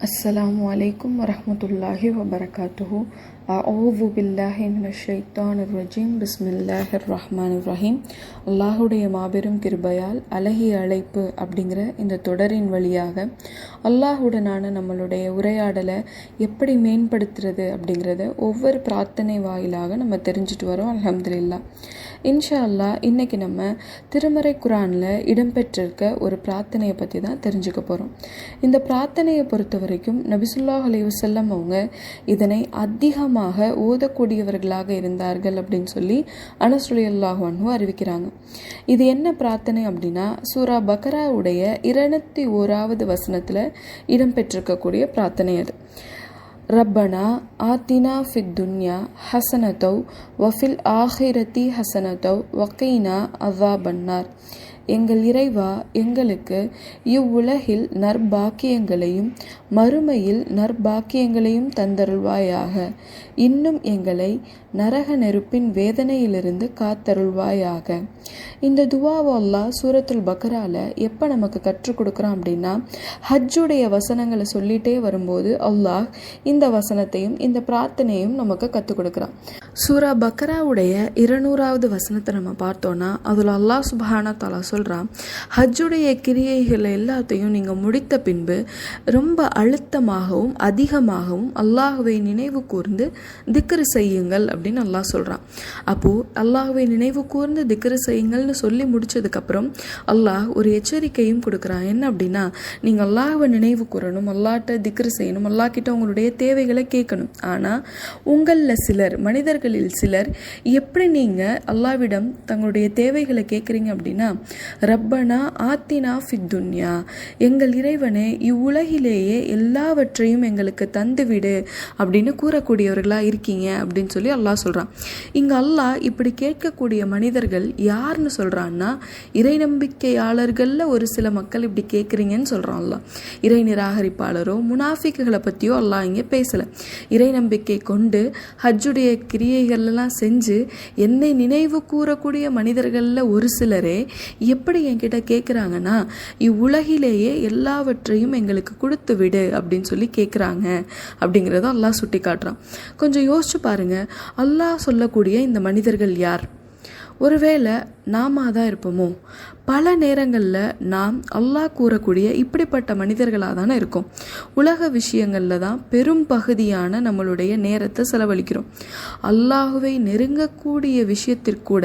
அஸ்ஸலாமு அலைக்கும் வரஹ்மத்துல்லாஹி வபரகாத்துஹு. அஊது பில்லாஹி மினஷ் ஷைத்தானிர் ரஜீம். பிஸ்மில்லாஹிர் ரஹ்மானிர் ரஹீம். அல்லாஹுடைய மாபெரும் கிருபையால் அழகிய அழைப்பு அப்படிங்கிற இந்த தொடரின் வழியாக அல்லாஹுடனான நம்மளுடைய உரையாடலை எப்படி மேம்படுத்துறது அப்படிங்கிறத ஒவ்வொரு பிரார்த்தனை வாயிலாக நம்ம தெரிஞ்சுட்டு வரோம். அல்ஹம்துலில்லாஹ். இன்ஷா அல்லாஹ் இன்னைக்கு நம்ம திருமறை குரானில் இடம்பெற்றிருக்க ஒரு பிரார்த்தனையை பற்றி தான் தெரிஞ்சுக்க போகிறோம். இந்த பிரார்த்தனையை பொறுத்த வரைக்கும் நபி ஸல்லல்லாஹு அலைஹி வஸல்லம் அவங்க இதனை அதிகமாக ஓதக்கூடியவர்களாக இருந்தார்கள் அப்படின்னு சொல்லி அனஸ் ரலியல்லாஹு அன்ஹு அறிவிக்கிறாங்க. இது என்ன பிரார்த்தனை அப்படின்னா, சூரா பக்ராவுடைய 201வது வசனத்தில் இடம்பெற்றிருக்கக்கூடிய பிரார்த்தனை அது. ரப்பனா ஆத்தினா ஃபித் துன்யா ஹசனத்தவ் வஃபில் ஆஹிரத்தி ஹசனத்தவ் வக்கீனா அஸாபன்னார். எங்கள் இறைவா, எங்களுக்கு இவ்வுலகில் நற்பாக்கியங்களையும் மறுமையில் நற்பாக்கியங்களையும் தந்தருள்வாயாக. இன்னும் எங்களை நரக நெருப்பின் வேதனையிலிருந்து காத்தருள்வாயாக. இந்த துவாவை அல்லாஹ் சூரத்துல் பக்ரால எப்போ நமக்கு கற்றுக் கொடுக்குறான் அப்படின்னா, ஹஜ்ஜுடைய வசனங்களை சொல்லிட்டே வரும்போது அல்லாஹ் இந்த வசனத்தையும் இந்த பிரார்த்தனையும் நமக்கு கற்றுக் கொடுக்குறான். சூரா பக்ராவுடைய 200வது வசனத்தை நம்ம பார்த்தோன்னா அதில் அல்லாஹ் சுப்ஹானஹு தஆலா சொல்கிறான், ஹஜ்ஜுடைய கிரியைகள் எல்லாத்தையும் நீங்கள் முடித்த பின்பு ரொம்ப அழுத்தமாகவும் அதிகமாகவும் அல்லாஹுவை நினைவு கூர்ந்து திக்ரு செய்யுங்கள் அப்படின்னு அல்லாஹ் சொல்கிறான். அப்போது அல்லாஹுவை நினைவு கூர்ந்து திக்ரு செய்யுங்கள்னு சொல்லி முடிச்சதுக்கப்புறம் அல்லாஹ் ஒரு எச்சரிக்கையும் கொடுக்குறான். என்ன அப்படின்னா, நீங்கள் அல்லாஹுவை நினைவு கூறணும், அல்லாஹ்ட்ட திக்ரு செய்யணும், அல்லாஹ் கிட்ட உங்களுடைய தேவைகளை கேட்கணும். ஆனால் உங்களில் சிலர், மனிதர்களில் சிலர் எப்படி நீங்கள் அல்லாஹ்விடம் தங்களுடைய தேவைகளை கேட்குறீங்க அப்படின்னா, ரப்பனா ஆத்தினா ஃபித் துன்யா, எங்கள் இறைவனே இவ்வுலகிலேயே எல்லாவற்றையும் எங்களுக்கு தந்துவிடு அப்படின்னு கூறக்கூடியவர்களாக இருக்கீங்க அப்படின்னு சொல்லி அல்லாஹ் சொல்கிறான். இங்கே அல்லாஹ் இப்படி கேட்கக்கூடிய மனிதர்கள் யாருன்னு சொல்கிறான்னா, இறை நம்பிக்கையாளர்களில் ஒரு சில மக்கள் இப்படி கேட்குறீங்கன்னு சொல்கிறான் அல்லாஹ். இறை நிராகரிப்பாளரோ முனாஃபிக்குகளை பற்றியோ அல்லாஹ் இங்கே பேசலை. இறை நம்பிக்கை கொண்டு ஹஜ்ஜுடைய கிரியைகள்லாம் செஞ்சு என்னை நினைவு கூறக்கூடிய மனிதர்களில் ஒரு சிலரே எப்படி என்கிட்ட கேட்குறாங்கன்னா, இவ்வுலகிலேயே எல்லாவற்றையும் எங்களுக்கு கொடுத்து விடு அப்படின்னு சொல்லி கேட்குறாங்க அப்படிங்கிறத அல்லாஹ் சுட்டி காட்டுறான். கொஞ்சம் யோசிச்சு பாருங்க, அல்லாஹ் சொல்லக்கூடிய இந்த மனிதர்கள் யார்? ஒருவேளை நாம தான் இருப்போமோ? பல நேரங்களில் நாம் அல்லாஹ் கூறக்கூடிய இப்படிப்பட்ட மனிதர்களாக தானே இருக்கோம். உலக விஷயங்களில் தான் பெரும் பகுதியான நம்மளுடைய நேரத்தை செலவழிக்கிறோம். அல்லாஹுவை நெருங்கக்கூடிய விஷயத்திற்கூட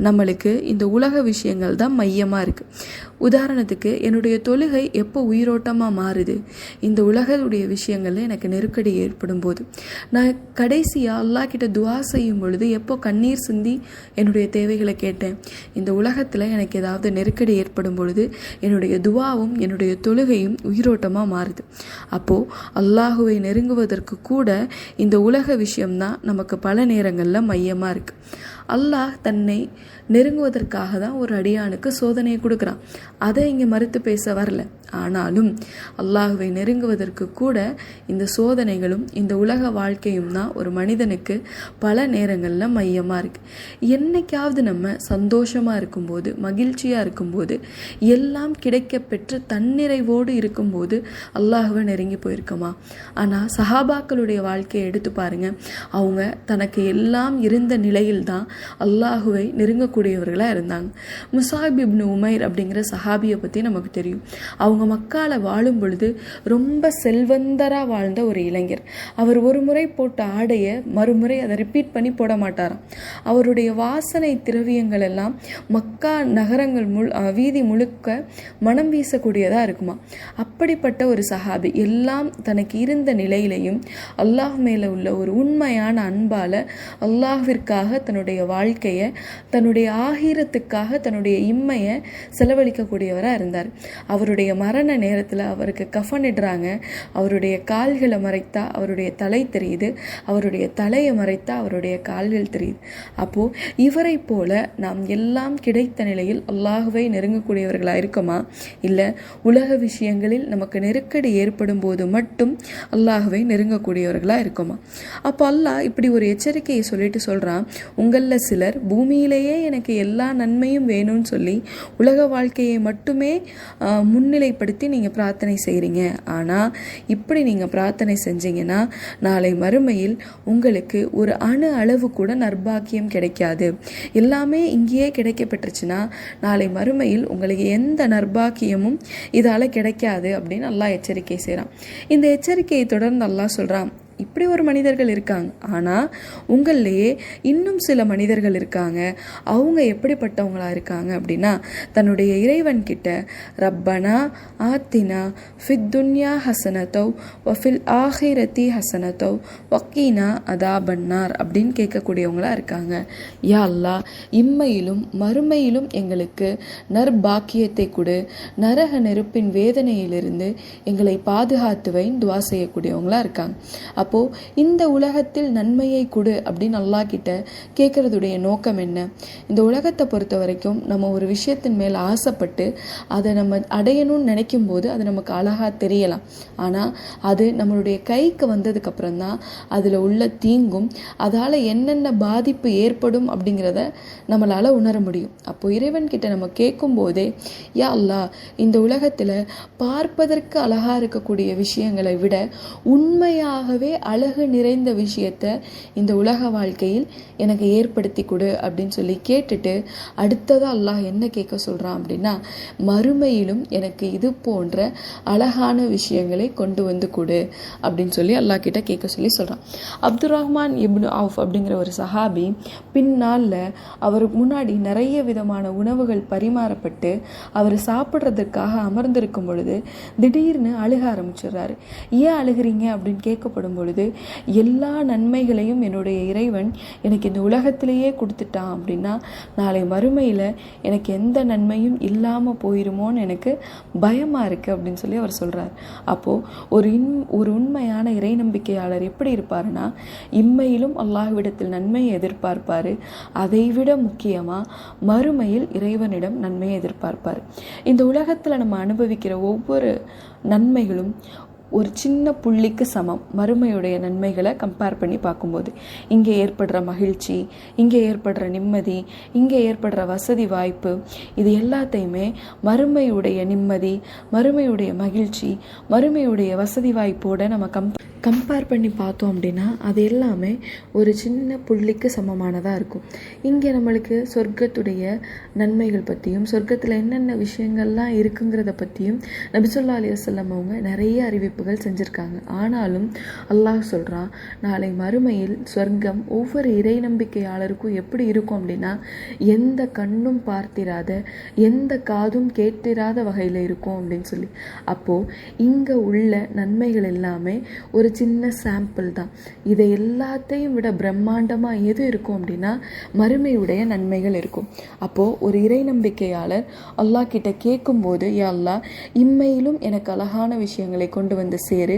நம்மளுக்கு இந்த உலக விஷயங்கள் தான் மையமாக இருக்குது. உதாரணத்துக்கு, என்னுடைய தொழுகை எப்போ உயிரோட்டமாக மாறுது? இந்த உலகத்துடைய விஷயங்களில் எனக்கு நெருக்கடி ஏற்படும் போது. நான் கடைசியாக அல்லாஹ் கிட்ட துவா செய்யும் பொழுது எப்போ கண்ணீர் சிந்தி என்னுடைய தேவைகளை கேட்டேன்? இந்த உலகத்தில் எனக்கு ஏதாவது நெருக்கடி ஏற்படும் பொழுது என்னுடைய துவாவும் என்னுடைய தொழுகையும் உயிரோட்டமாக மாறுது. அப்போது அல்லாஹுவை நெருங்குவதற்கு கூட இந்த உலக விஷயம்தான் நமக்கு பல நேரங்களில் மையமாக இருக்குது. அல்லாஹ் தன்னை நெருங்குவதற்காக தான் ஒரு அடியானுக்கு சோதனையை கொடுக்குறான். அதை இங்கே மறுத்து பேச வரல. ஆனாலும் அல்லாஹுவை நெருங்குவதற்கு கூட இந்த சோதனைகளும் இந்த உலக வாழ்க்கையும் தான் ஒரு மனிதனுக்கு பல நேரங்களில் மையமாக இருக்குது. என்னைக்காவது நம்ம சந்தோஷமாக இருக்கும்போது, மகிழ்ச்சியாக இருக்கும்போது, எல்லாம் கிடைக்க பெற்று தன்னிறைவோடு இருக்கும்போது அல்லாஹுவை நெருங்கி போயிருக்கோமா? ஆனால் சஹாபாக்களுடைய வாழ்க்கையை எடுத்து பாருங்க. அவங்க தனக்கு எல்லாம் இருந்த நிலையில்தான் அல்லாஹுவை நெருங்கக்கூடியவர்களாக இருந்தாங்க. முஸாப் இப்னு உமைர் அப்படிங்கிற சஹாபியை பற்றி நமக்கு தெரியும். அவங்க மக்கால வாழும் பொழுது ரொம்ப செல்வந்தராக வாழ்ந்த ஒரு இளைஞர். அவர் ஒரு முறை போட்ட ஆடையை மறுமுறை அதை ரிப்பீட் பண்ணி போட மாட்டாராம். அவருடைய வாசனை திரவியங்கள் எல்லாம் மக்கா நகரங்கள் வீதி முழுக்க மனம் வீசக்கூடியதாக இருக்குமா. அப்படிப்பட்ட ஒரு சஹாபி எல்லாம் தனக்கு இருந்த நிலையிலையும் அல்லாஹ் மேலே உள்ள ஒரு உண்மையான அன்பால் அல்லாஹ்விற்காக தன்னுடைய வாழ்க்கையை, தன்னுடைய ஆகிரத்துக்காக தன்னுடைய இம்மையை செலவழிக்கக்கூடியவராக இருந்தார். அவருடைய மரண நேரத்தில் அவருக்கு கஃனிடுறாங்க. அவருடைய கால்களை மறைத்தா அவருடைய தலை தெரியுது, அவருடைய தலையை மறைத்தா அவருடைய கால்கள் தெரியுது. அப்போது இவரை போல நாம் எல்லாம் கிடைத்த நிலையில் அல்லாஹுவை நெருங்கக்கூடியவர்களாக இருக்கோமா? இல்லை உலக விஷயங்களில் நமக்கு நெருக்கடி ஏற்படும் போது மட்டும் அல்லாஹுவை நெருங்கக்கூடியவர்களாக இருக்கோமா? அப்போ அல்லாஹ் இப்படி ஒரு எச்சரிக்கையை சொல்லிட்டு சொல்கிறான், உங்களில் சிலர் பூமியிலேயே எனக்கு எல்லா நன்மையும் வேணும்னு சொல்லி உலக வாழ்க்கையை மட்டுமே முன்னிலைப்படுத்தி அடையாளப்படுத்தி நீங்கள் பிரார்த்தனை செய்கிறீங்க. ஆனால் இப்படி நீங்கள் பிரார்த்தனை செஞ்சீங்கன்னா நாளை மறுமையில் உங்களுக்கு ஒரு அணு அளவு கூட நற்பாக்கியம் கிடைக்காது. எல்லாமே இங்கேயே கிடைக்கப்பட்டுருச்சுன்னா நாளை மறுமையில் உங்களுக்கு எந்த நற்பாக்கியமும் இதால் கிடைக்காது அப்படின்னு அல்லாஹ் எச்சரிக்கை செய்கிறான். இந்த எச்சரிக்கையை தொடர்ந்து அல்லாஹ் சொல்கிறான், இப்படி ஒரு மனிதர்கள் இருக்காங்க. ஆனால் உங்கள்லேயே இன்னும் சில மனிதர்கள் இருக்காங்க. அவங்க எப்படிப்பட்டவங்களா இருக்காங்க அப்படின்னா, தன்னுடைய இறைவன் கிட்ட ரப்பனா ஆத்தினா ஃபித் துன்யா ஹசனத்தோ வஃபில் ஆஹிரத்தி ஹசனத்தோ வக்கீனா அதாபன்னார் அப்படின்னு கேட்கக்கூடியவங்களா இருக்காங்க. யா அல்லாஹ், இம்மையிலும் மறுமையிலும் எங்களுக்கு நற்பாக்கியத்தை கொடு, நரக நெருப்பின் வேதனையிலிருந்து எங்களை பாதுகாத்துவைன்னு துவா செய்யக்கூடியவங்களா இருக்காங்க. அப்போது இந்த உலகத்தில் நன்மையை கொடு அப்படின்னு அல்லாஹ் கிட்ட கேட்குறதுடைய நோக்கம் என்ன? இந்த உலகத்தை பொறுத்த வரைக்கும் நம்ம ஒரு விஷயத்தின் மேல் ஆசைப்பட்டு அதை நம்ம அடையணும்னு நினைக்கும் போது அது நமக்கு அழகாக தெரியலாம். ஆனால் அது நம்மளுடைய கைக்கு வந்ததுக்கப்புறம் தான் அதில் உள்ள தீங்கும் அதால் என்னென்ன பாதிப்பு ஏற்படும் அப்படிங்கிறத நம்மளால் உணர முடியும். அப்போது இறைவன்கிட்ட நம்ம கேட்கும் போதே, யா அல்லாஹ், இந்த உலகத்தில் பார்ப்பதற்கு அழகாக இருக்கக்கூடிய விஷயங்களை விட உண்மையாகவே அழகு நிறைந்த விஷயத்தை இந்த உலக வாழ்க்கையில் எனக்கு ஏற்படுத்தி கொடு அப்படின்னு சொல்லி கேட்டுட்டு அடுத்ததாக அல்லாஹ் என்ன கேட்க சொல்கிறான் அப்படின்னா, மறுமையிலும் எனக்கு இது போன்ற அழகான விஷயங்களை கொண்டு வந்து கொடு அப்படின்னு சொல்லி அல்லாஹ் கிட்ட கேட்க சொல்லி சொல்கிறான். அப்துல் ரஹ்மான் இப்னு அவுஃப் அப்படிங்கிற ஒரு சஹாபி பின்னால் அவருக்கு முன்னாடி நிறைய விதமான உணவுகள் பரிமாறப்பட்டு அவர் சாப்பிட்றதுக்காக அமர்ந்திருக்கும் பொழுது திடீர்னு அழுக ஆரம்பிச்சிடுறாரு. ஏன் அழுகிறீங்க அப்படின்னு கேட்கப்படும் பொழுது, எல்லா நன்மைகளையும் என்னுடைய இறைவன் எனக்கு இந்த உலகத்திலேயே கொடுத்துட்டான் அப்படின்னா நாளை மறுமையில் எனக்கு எந்த நன்மையும் இல்லாமல் போயிருமோன்னு எனக்கு பயமாக இருக்குது அப்படின்னு சொல்லி அவர் சொல்கிறார். அப்போது ஒரு உண்மையான இறை நம்பிக்கையாளர் எப்படி இருப்பாருன்னா, இம்மையிலும் அல்லாஹ்விடத்தில் நன்மையை எதிர்பார்ப்பார். அதைவிட முக்கியமாக மறுமையில் இறைவனிடம் நன்மையை எதிர்பார்ப்பார். இந்த உலகத்தில் நம்ம அனுபவிக்கிற ஒவ்வொரு நன்மைகளும் ஒரு சின்ன புள்ளிக்கு சமம். மறுமையுடைய நன்மைகளை கம்பேர் பண்ணி பார்க்கும்போது இங்கே ஏற்படுற மகிழ்ச்சி, இங்கே ஏற்படுற நிம்மதி, இங்கே ஏற்படுற வசதி வாய்ப்பு, இது எல்லாத்தையுமே மறுமையுடைய நிம்மதி, மறுமையுடைய மகிழ்ச்சி, மறுமையுடைய வசதி வாய்ப்போடு நம்ம கம்பேர் பண்ணி பார்த்தோம் அப்படின்னா அது எல்லாமே ஒரு சின்ன புள்ளிக்கு சமமானதாக இருக்கும். இங்கே நம்மளுக்கு சொர்க்கத்துடைய நன்மைகள் பற்றியும் சொர்க்கத்தில் என்னென்ன விஷயங்கள்லாம் இருக்குங்கிறத பற்றியும் நபி ஸல்லல்லாஹு அலைஹி வஸல்லம் அவங்க நிறைய அறிவிப்புகள் செஞ்சுருக்காங்க. ஆனாலும் அல்லாஹ் சொல்கிறான், நாளை மறுமையில் சொர்க்கம் ஒவ்வொரு இறை நம்பிக்கையாளருக்கும் எப்படி இருக்கும் அப்படின்னா, எந்த கண்ணும் பார்த்திராத, எந்த காதும் கேட்டிராத வகையில் இருக்கும் அப்படின்னு சொல்லி. அப்போது இங்கே உள்ள நன்மைகள் எல்லாமே ஒரு சின்ன சாம்பிள் தான். இதை எல்லாத்தையும் விட பிரம்மாண்டமாக எது இருக்கும் அப்படின்னா மறுமையுடைய நன்மைகள் இருக்கும். அப்போது ஒரு இறை நம்பிக்கையாளர் அல்லாஹ் கிட்ட கேட்கும்போது, யா அல்லாஹ், இம்மையிலும் எனக்கு அழகான விஷயங்களை கொண்டு வந்து சேரு,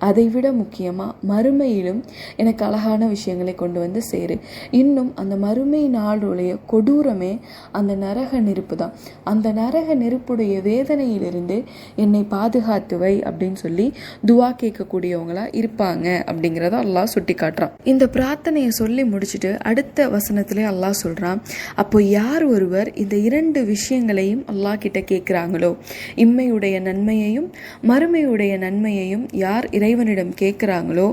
அதை விட முக்கியமாக மறுமையிலும் எனக்கு அழகான விஷயங்களை கொண்டு வந்து சேரு. இன்னும் அந்த மறுமை நாளுடைய கொடூரமே அந்த நரக நெருப்பு தான். அந்த நரக நெருப்புடைய வேதனையிலிருந்து என்னை பாதுகாத்து வை அப்படின்னு சொல்லி துவா கேட்கக்கூடியவங்களா இருப்பாங்க அப்படிங்கிறத அல்லாஹ் சுட்டி காட்டுறான். இந்த பிரார்த்தனையை சொல்லி முடிச்சுட்டு அடுத்த வசனத்திலே அல்லாஹ் சொல்றான், அப்போ யார் ஒருவர் இந்த இரண்டு விஷயங்களையும் அல்லாஹ் கிட்ட கேட்கிறாங்களோ, இம்மையுடைய நன்மையையும் மறுமையுடைய நன்மையையும் யார் இறைவனிடம் கேட்கிறாங்களோ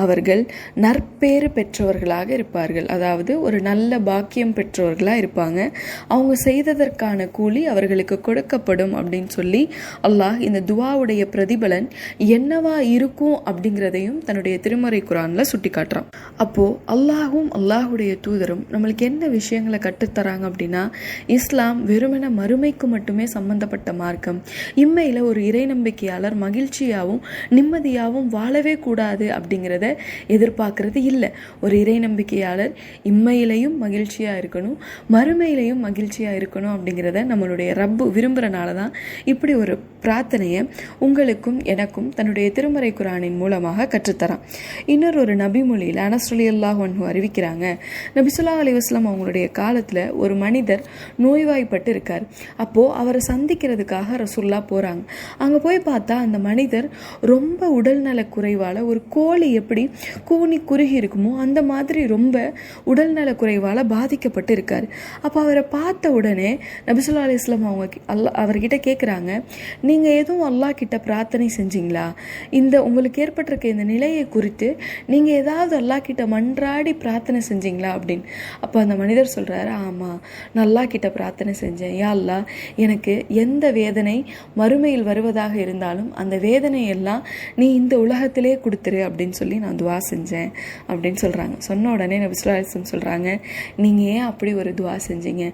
அவர்கள் நற்பேறு பெற்றவர்களாக இருப்பார்கள். அதாவது ஒரு நல்ல பாக்கியம் பெற்றவர்களாக இருப்பாங்க. அவங்க செய்ததற்கான கூலி அவர்களுக்கு கொடுக்கப்படும் அப்படின்னு சொல்லி அல்லாஹ் இந்த துவாவுடைய பிரதிபலன் என்னவா இருக்கும் அப்படிங்கிறதையும் தன்னுடைய திருமறை குர்ஆன்ல சுட்டி காட்டுறான். அப்போ அல்லாஹும் அல்லாஹுடைய தூதரும் நம்மளுக்கு என்ன விஷயங்களை கற்றுத்தராங்க அப்படின்னா, இஸ்லாம் வெறுமென மறுமைக்கு மட்டுமே சம்பந்தப்பட்ட மார்க்கம். இம்மையில ஒரு இறை நம்பிக்கையாளர் மகிழ்ச்சியாகவும் நிம்மதியாகவும் வாழவே கூடாது அப்படிங்கிறத எதிர்பார்க்கறது இல்லை. ஒரு இறை நம்பிக்கையாளர் இம்மையிலையும் மகிழ்ச்சியா இருக்கணும், மறுமையிலையும் மகிழ்ச்சியா இருக்கணும் அப்படிங்கிறத நம்மளுடைய ரப்பு விரும்புறனால தான் இப்படி ஒரு பிரார்த்தனையை உங்களுக்கும் எனக்கும் தன்னுடைய திருமறை குர்ஆனின் மூலமாக கற்றுத்தரான். இன்னொரு ஒரு நபி மொழியில் அனஸ் ரலியல்லாஹு அன்ஹு அறிவிக்கிறாங்க, நபி ஸல்லல்லாஹு அலைஹி வஸல்லம் அவங்களுடைய காலத்தில் ஒரு மனிதர் நோய்வாய்ப்பட்டு இருக்கார். அப்போது அவரை சந்திக்கிறதுக்காக ரசூலுல்லாஹ் போகிறாங்க. அங்கே போய் பார்த்தா அந்த மனிதர் ரொம்ப உடல்நல குறைவால், ஒரு கோழி எப்படி கூனி குறுகி இருக்குமோ அந்த மாதிரி ரொம்ப உடல்நல குறைவால் பாதிக்கப்பட்டு இருக்கார். அப்போ அவரை பார்த்த உடனே நபி ஸல்லல்லாஹு அலைஹி வஸல்லம் அவங்க அவர்கிட்ட கேட்குறாங்க, நீங்கள் எதுவும் அல்லாஹ் கிட்ட பிரார்த்தனை செஞ்சீங்களா? உங்களுக்கு ஏற்பட்டிருக்க இந்த நிலையை குறித்து நீங்கள் ஏதாவது அல்லாஹ் கிட்ட மன்றாடி பிரார்த்தனை செஞ்சீங்களா அப்படின்னு. அப்போ அந்த மனிதர் சொல்கிறாரு, ஆமாம், நான் அல்லாஹ் கிட்ட பிரார்த்தனை செஞ்சேன். யா அல்லாஹ், எனக்கு எந்த வேதனை மறுமையில் வருவதாக இருந்தாலும் அந்த வேதனையெல்லாம் நீ இந்த உலகத்திலே கொடுத்துரு அப்படின்னு சொல்லி நான் துவா செஞ்சேன் அப்படின்னு சொல்கிறாங்க. சொன்ன உடனே நபி ஸல்லல்லாஹு அலைஹி வஸல்லம் சொல்கிறாங்க, நீங்கள் ஏன் அப்படி ஒரு துவா செஞ்சீங்க?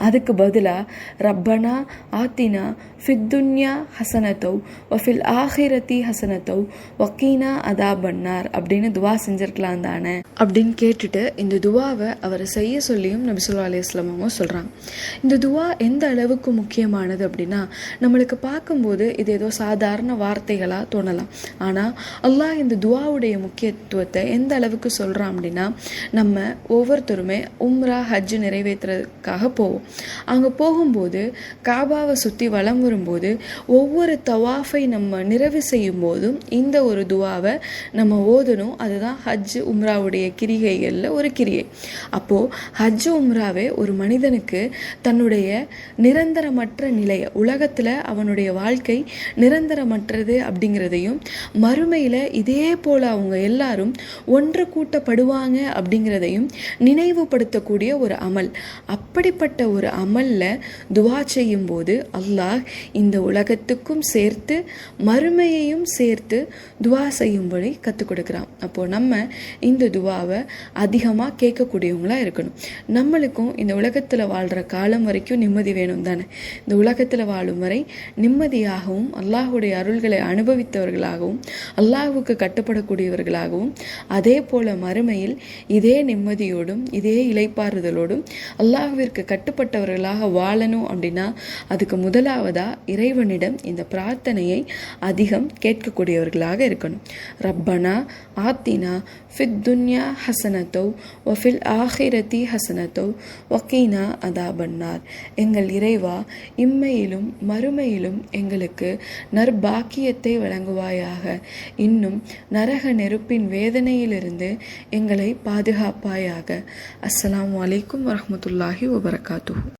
அதுக்கு பதிலாக ரப்பனா ஆத்தினா ஃபித்துன்யா ஹசனத்தோ வஃபில் ஆஹிரத்தி ஹசனத்தோ வக்கீனா அதாபன்னார் அப்படின்னு துவா செஞ்சிருக்கலாம் தானே அப்படின்னு கேட்டுட்டு இந்த துவாவை அவரை செய்ய சொல்லியும் நபி ஸல்லல்லாஹு அலைஹி வஸல்லம் அவங்க சொல்கிறாங்க. இந்த துவா எந்த அளவுக்கு முக்கியமானது அப்படின்னா, நம்மளுக்கு பார்க்கும்போது இது ஏதோ சாதாரண வார்த்தைகளாக தோணலாம். ஆனால் அல்லாஹ் இந்த துவாவுடைய முக்கியத்துவத்தை எந்த அளவுக்கு சொல்கிறான் அப்படின்னா, நம்ம ஒவ்வொருத்தருமே உம்ரா ஹஜ் நிறைவேற்றுறதுக்காக போவோம். அங்கே போகும்போது காபாவை சுற்றி வலம் வரும்போது ஒவ்வொரு தவாஃபை நம்ம நிறைவு செய்யும் போதும் இந்த ஒரு துவாவை நம்ம ஓதணும். அதுதான் ஹஜ் உம்ராவுடைய கிரிகைகளில் ஒரு கிரியை. அப்போது ஹஜ் உம்ராவே ஒரு மனிதனுக்கு தன்னுடைய நிரந்தரமற்ற நிலையை, உலகத்தில் அவனுடைய வாழ்க்கை நிரந்தரமற்றது அப்படிங்கிறதையும், மறுமையில் இதே போல் அவங்க எல்லாரும் ஒன்று கூட்டப்படுவாங்க அப்படிங்கிறதையும் நினைவுபடுத்தக்கூடிய ஒரு அமல். அப்படிப்பட்ட ஒரு அமலில் துவா செய்யும் போது அல்லாஹ் இந்த உலகத்துக்கும் சேர்த்து மறுமையையும் சேர்த்து துவா செய்யும்படி கற்றுக் கொடுக்குறான். அப்போது நம்ம இந்த துவாவை அதிகமாக கேட்கக்கூடியவங்களாக இருக்கணும். நம்மளுக்கும் இந்த உலகத்தில் வாழ்கிற காலம் வரைக்கும் நிம்மதி வேணும் தானே. இந்த உலகத்தில் வாழும் வரை நிம்மதியாகவும் அல்லாஹுடைய அருள்களை அனுபவித்தவர்களாகவும் அல்லாஹுக்கு கட்டுப்படக்கூடியவர்களாகவும், அதே போல் மறுமையில் இதே நிம்மதியோடும் இதே இளைப்பாறுதலோடும் அல்லாஹுவிற்கு கட்டுப்பட்டவர்களாக வாழணும் அப்படின்னா அதுக்கு முதலாவதாக இறைவனிடம் இந்த பிரார்த்தனையை அதிகம் கேட்கக்கூடியவர்களாக இருக்கணும். ரப்பனா ஆத்தினா ஃபித் துன்யா ஹசனத்தோ வஃபில் ஆஹிரத்தி ஹசனத்தோ வக்கீனா அதாபன்னார். எங்கள் இறைவா, இம்மையிலும் மறுமையிலும் எங்களுக்கு நற்பாக்கியத்தை வழங்குவாயாக. இன்னும் நரக நெருப்பின் வேதனையிலிருந்து எங்களை பாதுகாப்பாயாக. அஸ்ஸலாமு அலைக்கும் வரஹ்மத்துல்லாஹி வபரகாத்துஹு.